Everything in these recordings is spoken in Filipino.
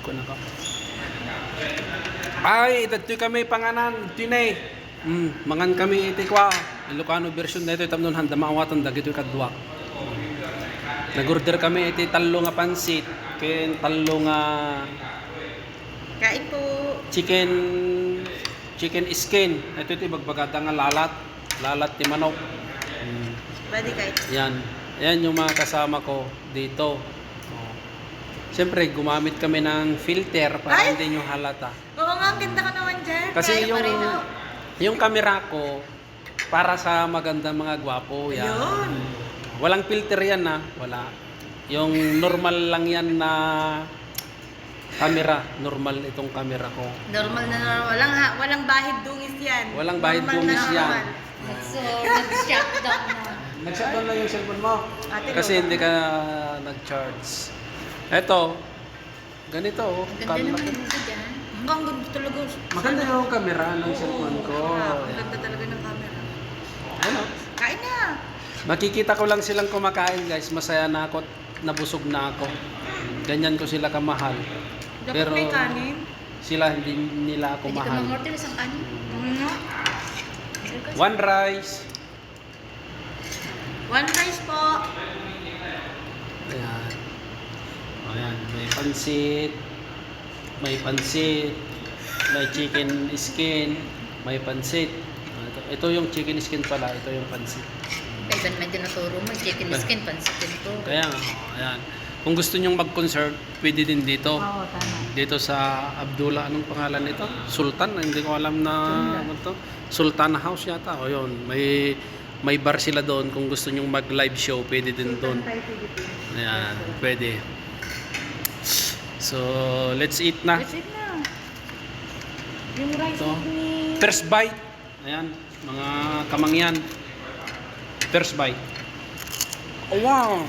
Kuha na ka. Ay, ito kami panganan. Ito na eh. Mangan kami iti kwa. Ilocano version na ito. Itam nun handa maawatan dagito kadwa. Nag-order kami iti talo nga pansit. Ken talo nga Kain po. chicken skin. Ito bagbagada nga lalat. Lalat ti manok. Pwede kain. Yan. Yan yung mga kasama ko dito. Siyempre, gumamit kami ng filter para hindi nyo halata. Oo nga, ang ganda ka naman dyan. Kasi Kain pa rin, oh. yung camera ko, para sa magandang mga gwapo. Yan. Ayun. Walang filter yan na. Wala. Yung normal lang yan na camera. Normal itong camera ko. Normal na normal. Walang bahid dungis yan. Walang bahid Normal dungis na yan. normal. So, nag-shutdown na. Nag-shutdown lang yung cellphone mo. Ate, Kasi go. hindi ka nag-charge. Eto, ganito. Ang ganda naman ito dyan. Hanggang ganda talaga. Maganda yung camera ng Oo, cellphone ko. Ang ganda talaga ng camera. Ano? Kain na. Makikita ko lang silang kumakain guys. Masaya na ako at nabusog na ako. Ganyan ko sila kamahal. Dapat Pero may kanin. sila hindi nila ako Pwede ka mahal. mang-order isang kanin. One rice. One rice po. Ayan. Ayan. May pansit. May pansit. May chicken skin. May pansit. Ito yung chicken skin pala. Ito yung pansit. Kaya may dinaturo mo, chicken skin, pansitin ko. Kaya nga, ayan. Kung gusto nyong mag-concert, pwede din dito. Oo, tama. Dito sa Abdullah, anong pangalan nito? Sultan, hindi ko alam na ano to. Sultan House yata. O yun, may bar sila doon. Kung gusto nyong mag-live show, pwede din doon. Ayan, pwede. So, let's eat na. Let's eat na. Yung rice Ito. ni... First bite. Ayan, mga kamangyan. First bite. Oh, wow!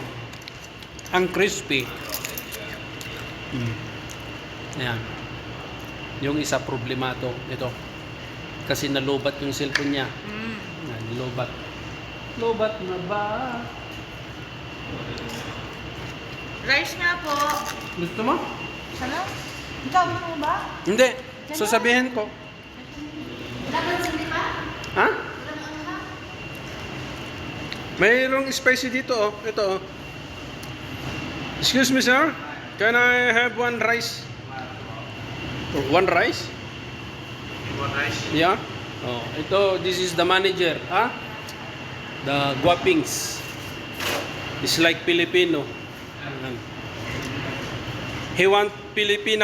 Ang crispy. Ayan. Yung isa problemado. Ito. Kasi nalubat yung cellphone niya. Ayan, lubat. Lubat na ba? Rice nga po. Gusto mo? Sana? Ikaw mo ba? Hindi. Sasabihin ko. Ha? Mayroong spicy dito oh. Ito oh. Excuse me sir. Can I have one rice? One rice? One rice. Yeah. Oh, ito this is the manager, ah? The guapings. It's like Filipino. He want Filipino